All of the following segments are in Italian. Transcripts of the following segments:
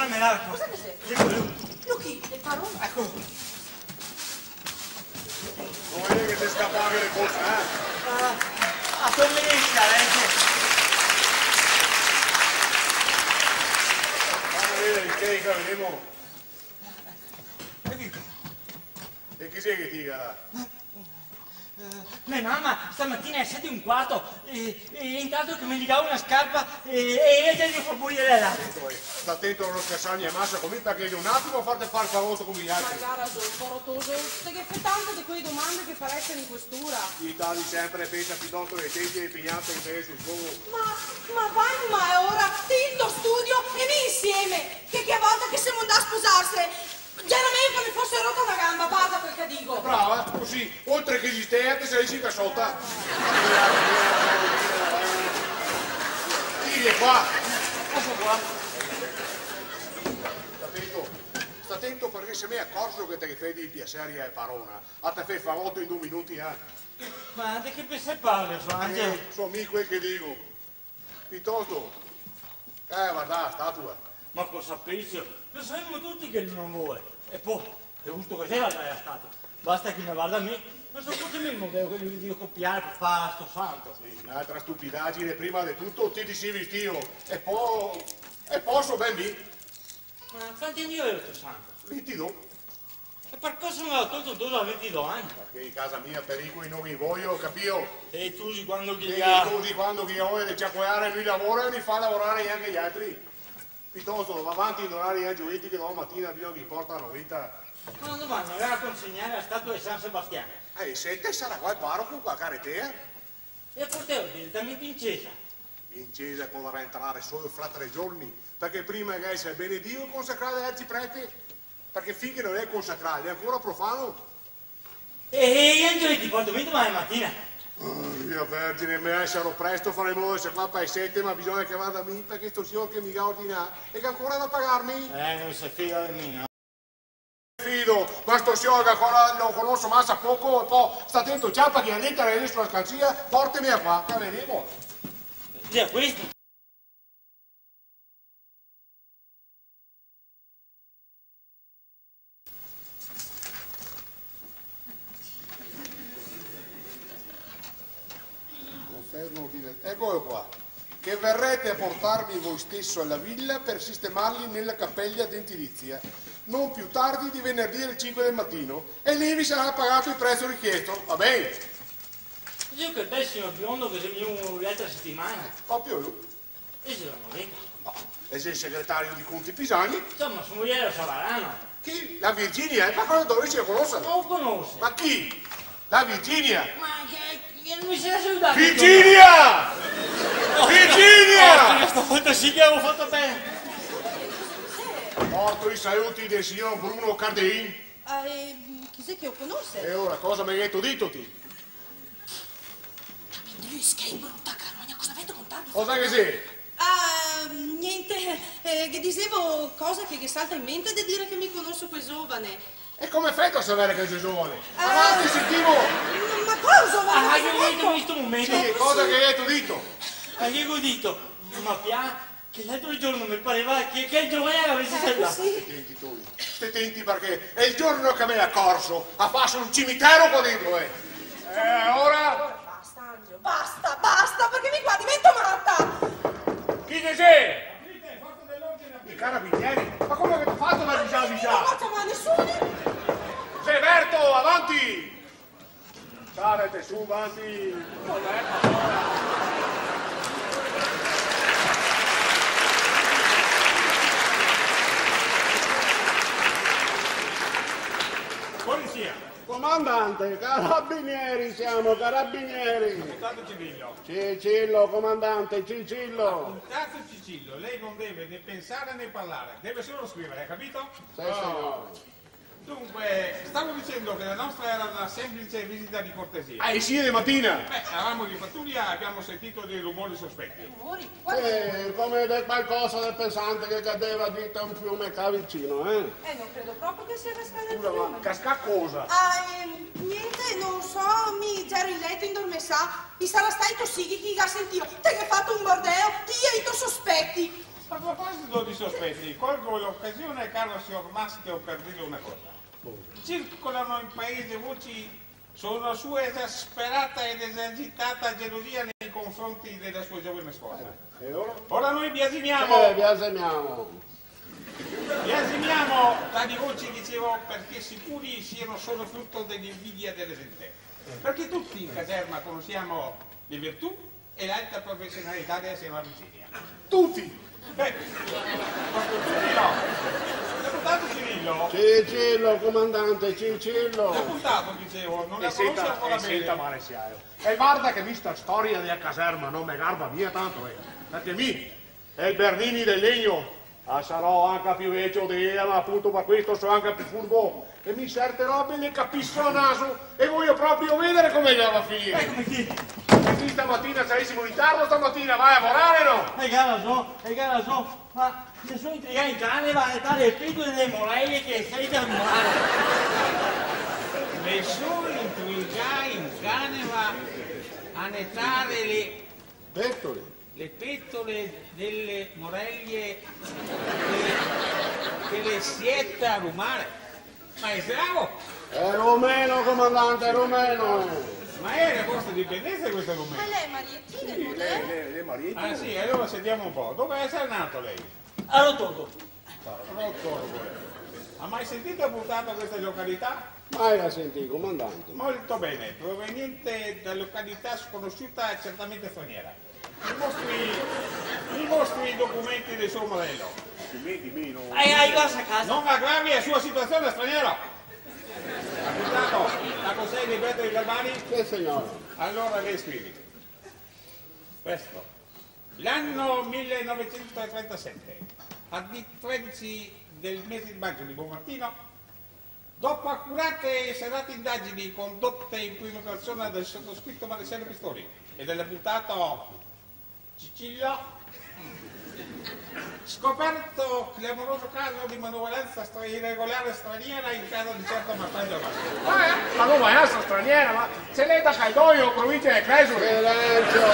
me l'arco. Cosa che sei? Ecco lui. Luchi, il parone. Ecco. Non vedi che ti scappavi le cose, A convenienza, Fammi vedere il cake, vediamo. E chi sei che ti dica? Mia mamma stamattina alle 7:15 e intanto che mi dava una scarpa e io gli fa pulire là. Sta attento a non scherzarmi a massa come perché di un attimo farti fare il favore come gli altri. Magari sono sporotoso, stai che fai tante di quelle domande che faresti in questura. L'Italia sempre pensa piuttosto che tempi e pignate in te sul fuoco. Ma vai, ma è ora, ti lo studio e mi insieme, che a volta che siamo andati a sposarsi. Già era meglio che mi fosse rotta una gamba, basta quel che dico. Brava, così, oltre che esistere, ti sei riuscita sotto. Vieni qua. Ecco qua. Sta attento perché se mi accorgo che te fai di piacere a Parona, a te fai favore in 2 minuti, Ma di che pensi parli, Angelo? Sono mica quel che dico. Piuttosto, guarda, statua. Ma cosa pensi? Lo sappiamo tutti che lui non vuole. E poi, è giusto così la stato. Basta che mi guarda a me. Non so cosa mi modello che gli dico copiare per fare sto santo. Sì, un'altra stupidaggine, prima di tutto ti si vestio. E poi so ben lì. Ma quanti anni ho sto santo? 22. E per cosa me l'ho tolto tu da 22 anni? Perché in casa mia pericoli non mi voglio, capio? E tu sì quando chi E ha... così quando chi vuole di giacuare lui lavora e mi fa lavorare anche gli altri. Piuttosto va avanti in orari angioiti che domani mattina prima che portano vita. Ma una domanda, aveva a consegnare la statua di San Sebastiano. Se te sarà qua il parroco, qua caretea. E portavo direttamente in chiesa. In chiesa potrà entrare solo fra 3 giorni, perché prima che essere benedio e consacrare agli preti, perché finché non è consacrato è ancora profano. E gli angeli ti portano domani mattina. Mia Vergine, mi essero presto, faremo essere qua per 7, ma bisogna che vada a me, perché sto signor che mi ha ordinato e che ancora da pagarmi. Non si fida di me, no? Fido, ma sto signor che ancora lo conosco massa poco, e poi sta attento, ciappa che all'interno della sua scansia, portami a qua, che vedremo. Già questo. Eccolo qua, che verrete a portarmi voi stesso alla villa per sistemarli nella cappella dentilizia, non più tardi di venerdì alle 5 del mattino, e lì vi sarà pagato il prezzo richiesto, va bene? Io che te signor biondo che sei venuto l'altra settimana. Proprio lui. E se l'hanno detto. No, e sei il segretario di Conti Pisani? Insomma, sua moglie lo Savarano. Chi? La Virginia? Ma cosa dovresti conoscere? Non lo conosce. Ma chi? La Virginia? Ma che non mi si è salutato. Virginia! Virginia! Stavolta sì che avevo fatto bene. Porto i saluti del signor Bruno Cardin. Chi sei che lo conosce? E ora cosa mi hai detto ditoti? Luis, che brutta carogna, cosa avete contato? Cosa che sei? Niente, che dicevo cosa che salta in mente di dire che mi conosco quel giovane. E come fai a sapere che sei giovane? Avanti, sentivo! Ma cosa? Ah, io ho detto in questo momento. Sì, cosa che hai detto dito? Io ho detto, ma piano, che l'altro giorno mi pareva che il giovane avesse salutato. Sì. Attenti tu, stai attenti perché è il giorno che mi è accorso a farsi un cimitero qua dentro, ora? Basta, Angelo, basta, perché mi qua divento matta. Chi ne sei? I carabinieri? Ma come avete fatto per avvisarvi Non già? faccio mai nessuno. Severto, avanti! Sarete su, avanti! Polizia! Comandante, carabinieri siamo, carabinieri! Comandante Cirillo! Cicillo, comandante, Cicillo! Puntato Cicillo, lei non deve né pensare né parlare, deve solo scrivere, capito? Sì, signore. Dunque, stavo dicendo che la nostra era una semplice visita di cortesia. Sì, di mattina! Eravamo di pattuglia e abbiamo sentito dei rumori sospetti. Rumori? Come qualcosa del pesante che cadeva dentro un fiume qua vicino, non credo proprio che sia cascato il Scusa, ma fiume. casca cosa? Niente, non so, mi già in letto indormessà, mi sarà stato sì chi ha sentito, te che hai fatto un bordeo, ti hai i tuoi sospetti. A proposito di sospetti, colgo l'occasione, caro signor Maschio, per dire una cosa. Circolano in paese voci su una sua esasperata ed esagitata gelosia nei confronti della sua giovane sposa. E ora? Ora noi biasimiamo Biasimiamo. tali voci, dicevo, perché sicuri siano solo frutto dell'invidia delle sentenze. Perché tutti in caserma conosciamo le virtù e l'alta professionalità della signora Virginia. Tutti! Proprio tutti no. Deputato Cirillo, Cicillo, comandante, Cicillo. deputato, dicevo, non la conosce ancora bene. Maresiaio. E guarda che questa storia della caserma non mi garba mia tanto, perché mi è il Bernini del legno. Sarò anche più vecchio di ella, ma appunto per questo sono anche più furbo. E mi certe robe le capisco a naso e voglio proprio vedere come le va a finire. Come chi? E qui stamattina saremo in ritardo, stamattina vai a lavorare, no? E gara so, ma nessuno intriga in cane va a nettare il picco delle morelle che sei da mare. Nessuno intriga in cane va a nettare le pettole delle morellie che le sietta a rumare. Ma è bravo! È rumeno, comandante, è rumeno. Ma è la vostra dipendenza questo Ma rumeno? lei è Mariettina, il modello? Le mariti. Ah sì, allora sentiamo un po'. Dove è nato lei? A Rotondo. Ha mai sentito portato questa località? Mai la sentì, comandante. Molto bene, proveniente da località sconosciuta e certamente straniera. I vostri documenti del suo modello. Hai cosa a casa? Non aggravi la sua situazione, straniero! Deputato, la consegna di ripetere i verbali? Che signore? Allora lei scrivi. Questo. L'anno 1937, a 13 del mese di maggio di buon mattino, dopo accurate e serrate indagini condotte in prima persona del sottoscritto maresciallo Pistori e del deputato Cicillo, scoperto clamoroso caso di manovalanza irregolare straniera in casa di certo Martaglia Romano. Ma non è una straniera, ma se lei da Caidoio, provincia di Cresure. Silenzio!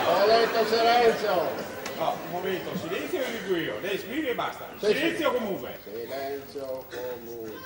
Ho letto silenzio! No, un momento, silenzio lo dico io, lei scrive e basta. Sì, Silenzio comunque. Silenzio comunque.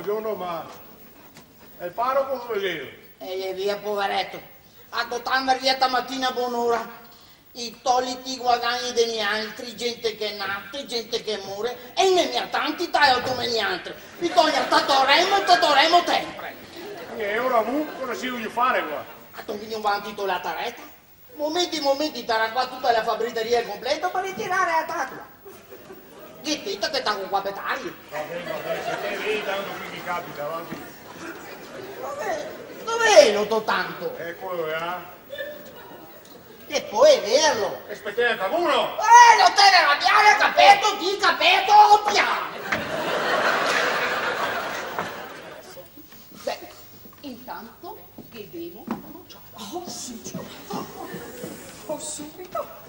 Buongiorno, ma è il parroco come vedo? E via, poveretto. A dotarmi via stamattina a buon'ora. I toliti guadagni degli altri, gente che è nata, gente che muore, e ne mi ha tanti taglio come gli altri. Bisogna tatoremo sempre. E ora cosa si voglio fare qua? A tu non va titolata retta? Momenti, sarà qua tutta la fabbricheria completa per ritirare la tatua. Zittito che sta con qua petagli. Vabbè, se te vedi tanto qui mi capita, avanti. Dov'è noto tanto? Eccolo, E poi vederlo. Aspettate il camuno! Non te ne arrabbiare, capito? Di capito, piano. Beh, intanto chiediamo cominciare. Oh, sì. Oh, subito.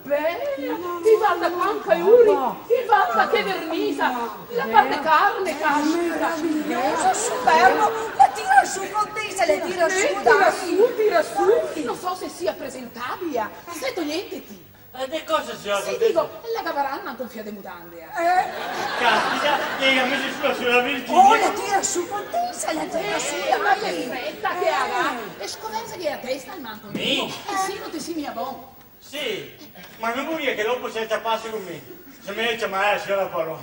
Bene, ti guarda quanta Iuri, ti guarda che vernisa, la parte carne, Meraviglioso, superbo. La tira su, contessa, le tira su, dai. tira su, non so se sia presentabile, sento niente ti. Che cosa si Sì, dico, la cavaranna con fiade mutande. Caspita, che ha messo sulla Oh, Virginia. la tira su, contessa, la tira su, Ma che dai. fretta che ha, e scoverse che a testa il manto mio, Mi? e sì, non ti si mia bon. Sì, ma non vuol dire che dopo si ciappasse con me. Se me ne chiamare sia la parola.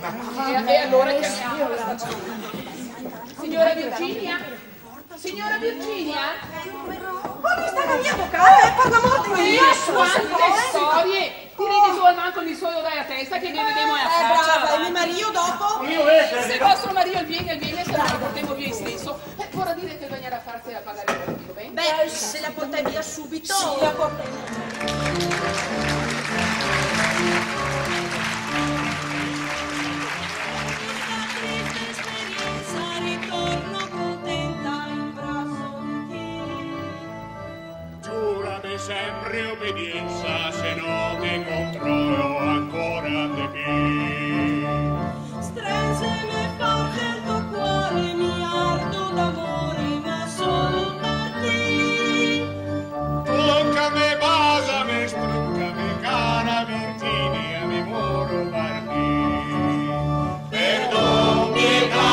E allora chiamiamo la stazione. Signora Virginia? Signora Virginia? Ma mi sta la mia vocale, per l'amor di Dio. Quante storie! Ti ridi tu al manco di solo dai a testa che ne vedemo a faccia. Brava, e mio marito dopo? Io Se vostro marito viene, se lo portiamo via stesso. Vorrà dire che venire a farsela pagare il dico bene? Beh, se la portai via subito. Sì, la portai. Giurami sempre fare obbedienza, se no te controllo ancora te più. Stringe forte il tuo cuore, mi ardo d'amore, ma solo per te. Toccami, basami, struccami, cara Virginia, mi muoro per te. Perdon, pietà,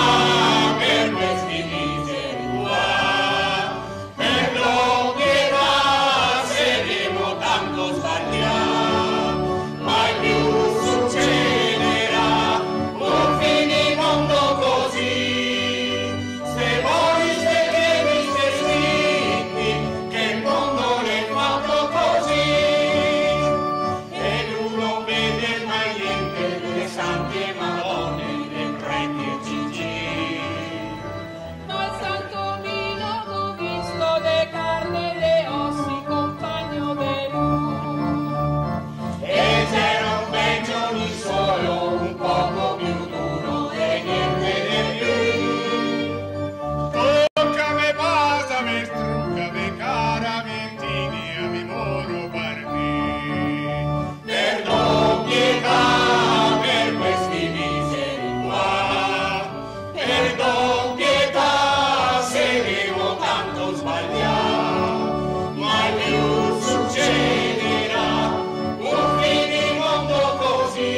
per questi miseri qua. Perdon, pietà, se devo tanto sbagliare. Mai più succederà un finimondo così. Se voi siete mister zitti, che il mondo l'è fatto così. E lui non vede mai niente, le santi e madonne, le preti e cigì. Ma il santo vino t'ho visto de carne e le ossi, compagno de lui. E c'era un peggio di solo, un poco più duro e niente di più. Toccami, basami, struccami, cara Virginia, mi muoro per te. Perdon, pietà, per questi miseri qua. Perdon, pietà, se devo tanto sbagliare. Mai più succederà un finimondo così.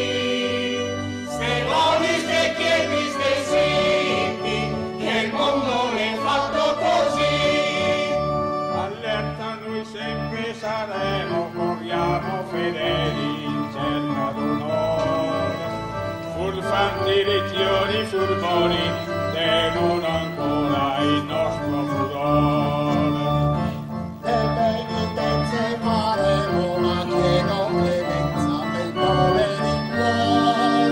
Se voi ste quieti, ste zitti, che il mondo l'è fatto così. Allerta noi sempre saremo, corriamo fedeli in cerca d'onore. Furfanti legioni furboni, temono ancora il nostro furore. Le penitenze faremo, ma chiedo clemenza per poveri cuor.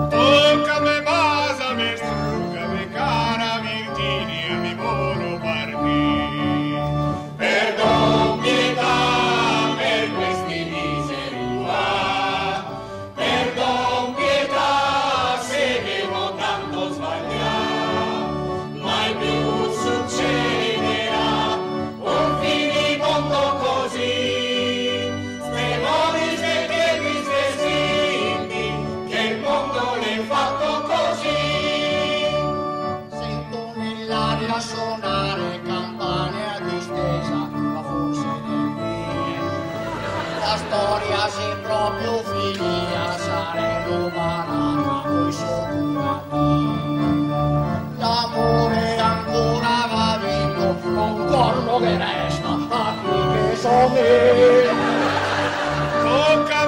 Toccami, basami, struccami, cara Virginia, mi muoro per te. Perdon, pietà, per questi miseri qua. Perdon, pietà, se devo tanto sbagliare. Mai più succederà un finimondo così. Ste modi, ste piedi, ste zitti, che il mondo l'è fatto così. Sento nell'aria suonare campane a distesa, ma forse nel mio. La storia se proprio finita saremo banata, poi sopra l'amore ancora va vinto, un corno che resta a qui che so me. Tocca